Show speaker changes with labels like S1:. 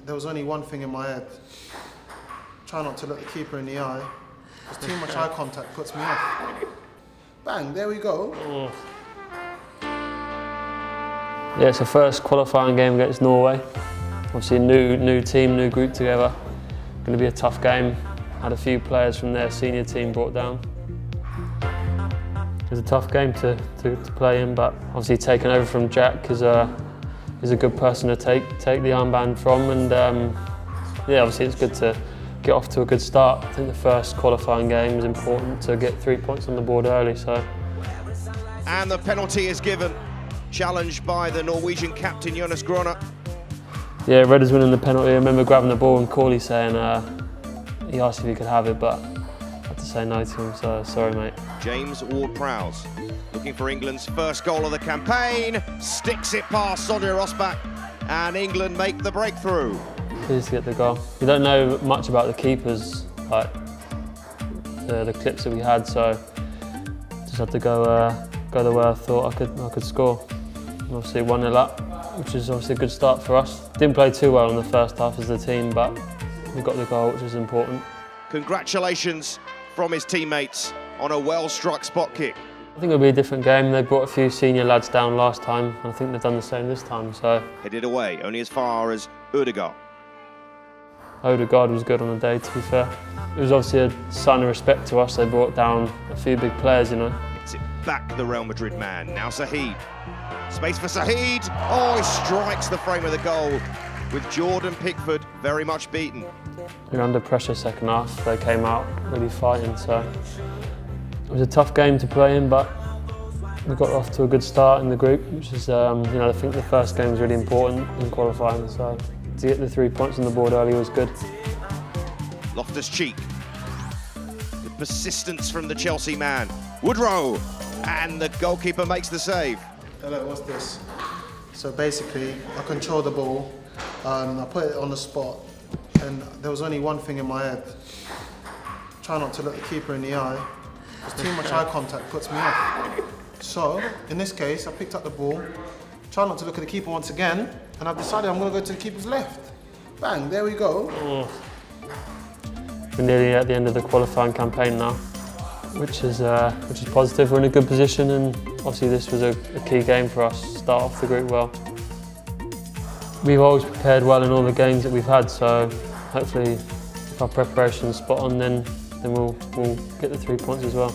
S1: there was only one thing in my head. Try not to look the keeper in the eye, because too much eye contact puts me off. Bang, there we go.
S2: Oh. Yeah, it's the first qualifying game against Norway. Obviously a new team, new group together. Going to be a tough game. Had a few players from their senior team brought down. It was a tough game to play in, but obviously taking over from Jack is a good person to take the armband from, and yeah, obviously it's good to get off to a good start. I think the first qualifying game is important to get 3 points on the board early. So.
S3: And the penalty is given, challenged by the Norwegian captain Jonas Grønner.
S2: Yeah, Redders winning the penalty. I remember grabbing the ball and Corley saying he asked if he could have it, but I had to say no to him, so sorry mate.
S3: James Ward-Prowse looking for England's first goal of the campaign, sticks it past Sonja Rosbach, and England make the breakthrough.
S2: Pleased to get the goal. We don't know much about the keepers, like the clips that we had, so just had to go the way I thought I could score. And obviously 1-0 up, which is obviously a good start for us. Didn't play too well in the first half as a team, but we got the goal, which is important.
S3: Congratulations from his teammates on a well-struck spot kick.
S2: I think it'll be a different game. They brought a few senior lads down last time, and I think they've done the same this time. So
S3: headed away, only as far as Ødegaard.
S2: Ødegaard was good on the day, to be fair. It was obviously a sign of respect to us. They brought down a few big players, you know.
S3: Gets it back, the Real Madrid man. Now Saheed. Space for Saheed. Oh, he strikes the frame of the goal with Jordan Pickford very much beaten.
S2: We were under pressure second half. They came out really fighting, so it was a tough game to play in, but we got off to a good start in the group, which is, you know, I think the first game was really important in qualifying, so to get the 3 points on the board early was good.
S3: Loftus-Cheek. The persistence from the Chelsea man. Woodrow, and the goalkeeper makes the save.
S1: Hello, what's this? So basically, I control the ball, I put it on the spot, and there was only one thing in my head. Try not to look the keeper in the eye, because too much eye contact puts me off. So, in this case, I picked up the ball, try not to look at the keeper once again, and I've decided I'm going to go to the keeper's left. Bang, there we go.
S2: Oh. We're nearly at the end of the qualifying campaign now, which is positive. We're in a good position, and obviously this was a key game for us to start off the group well. We've always prepared well in all the games that we've had, so hopefully if our preparation's spot on, then we'll get the 3 points as well.